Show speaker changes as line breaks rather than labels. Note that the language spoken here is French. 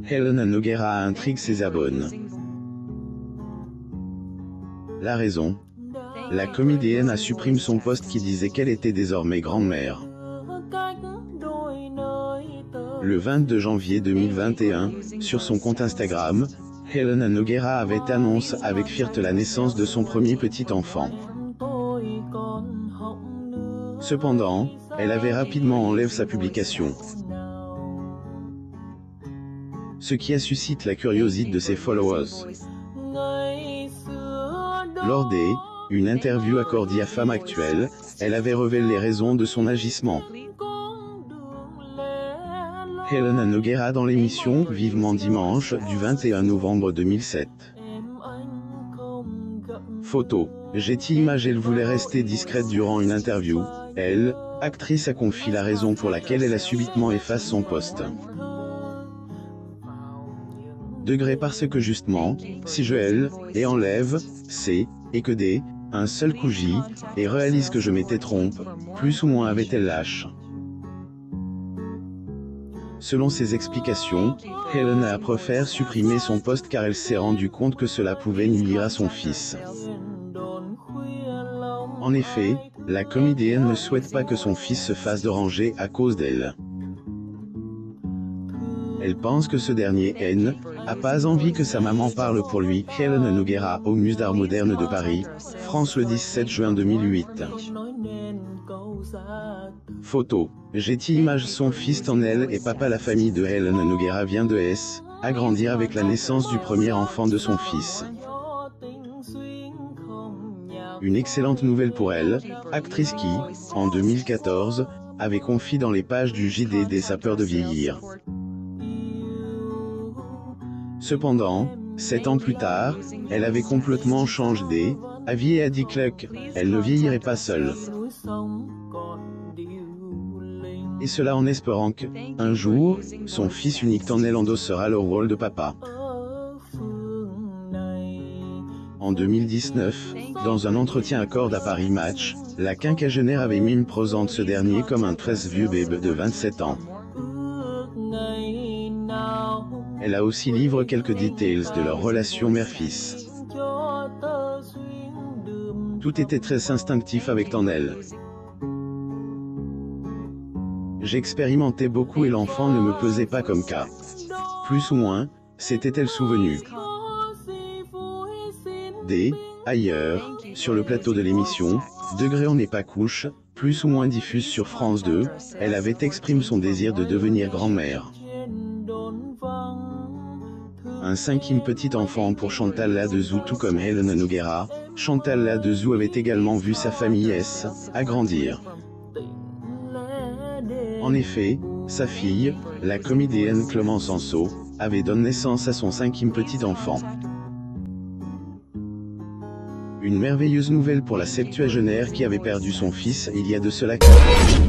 Helena Nogueira intrigue ses abonnés. La raison. La comédienne a supprimé son post qui disait qu'elle était désormais grand-mère. Le 22 janvier 2021, sur son compte Instagram, Helena Nogueira avait annoncé avec fierté la naissance de son premier petit enfant. Cependant, elle avait rapidement enlevé sa publication. Ce qui a suscité la curiosité de ses followers. Lors une interview accordée à Femme Actuelle, elle avait révélé les raisons de son agissement. Helena Nogueira dans l'émission Vivement Dimanche du 21 novembre 2007. Photo. Getty Images. Elle voulait rester discrète durant une interview. Elle, actrice, a confié la raison pour laquelle elle a subitement effacé son post. Degré parce que justement, si je et enlève, c'est, et que un seul coup J, et réalise que je m'étais trompé, plus ou moins avait-elle lâche. Selon ses explications, Helena a préféré supprimer son post car elle s'est rendue compte que cela pouvait nuire à son fils. En effet, la comédienne ne souhaite pas que son fils se fasse déranger à cause d'elle. Elle pense que ce dernier n'a pas envie que sa maman parle pour lui. Helena Nogueira au Musée d'Art Moderne de Paris, France le 17 juin 2008. Photo. Getty Images. Son fils en elle et papa. La famille de Helena Nogueira vient de agrandir avec la naissance du premier enfant de son fils. Une excellente nouvelle pour elle, actrice qui, en 2014, avait confié dans les pages du JDD sa peur de vieillir. Cependant, 7 ans plus tard, elle avait complètement changé d'avis et a dit qu'elle ne vieillirait pas seule. Et cela en espérant que, un jour, son fils unique en elle endossera le rôle de papa. En 2019, dans un entretien accordé à Paris Match, la quinquagénaire avait mis une présente ce dernier comme un très vieux bébé de 27 ans. Elle a aussi livré quelques détails de leur relation mère-fils. Tout était très instinctif avec elle. J'expérimentais beaucoup et l'enfant ne me pesait pas comme cas. Plus ou moins, c'était-elle souvenue. Ailleurs, sur le plateau de l'émission, Degré on n'est pas couche, plus ou moins diffuse sur France 2, elle avait exprimé son désir de devenir grand-mère. Un 5e petit enfant pour Chantal Ladeuzou. Tout comme Helena Nogueira, Chantal Ladeuzou avait également vu sa famille agrandir. En effet, sa fille, la comédienne Clémence Anceau, avait donné naissance à son 5e petit enfant. Une merveilleuse nouvelle pour la septuagénaire qui avait perdu son fils il y a de cela 4 ans.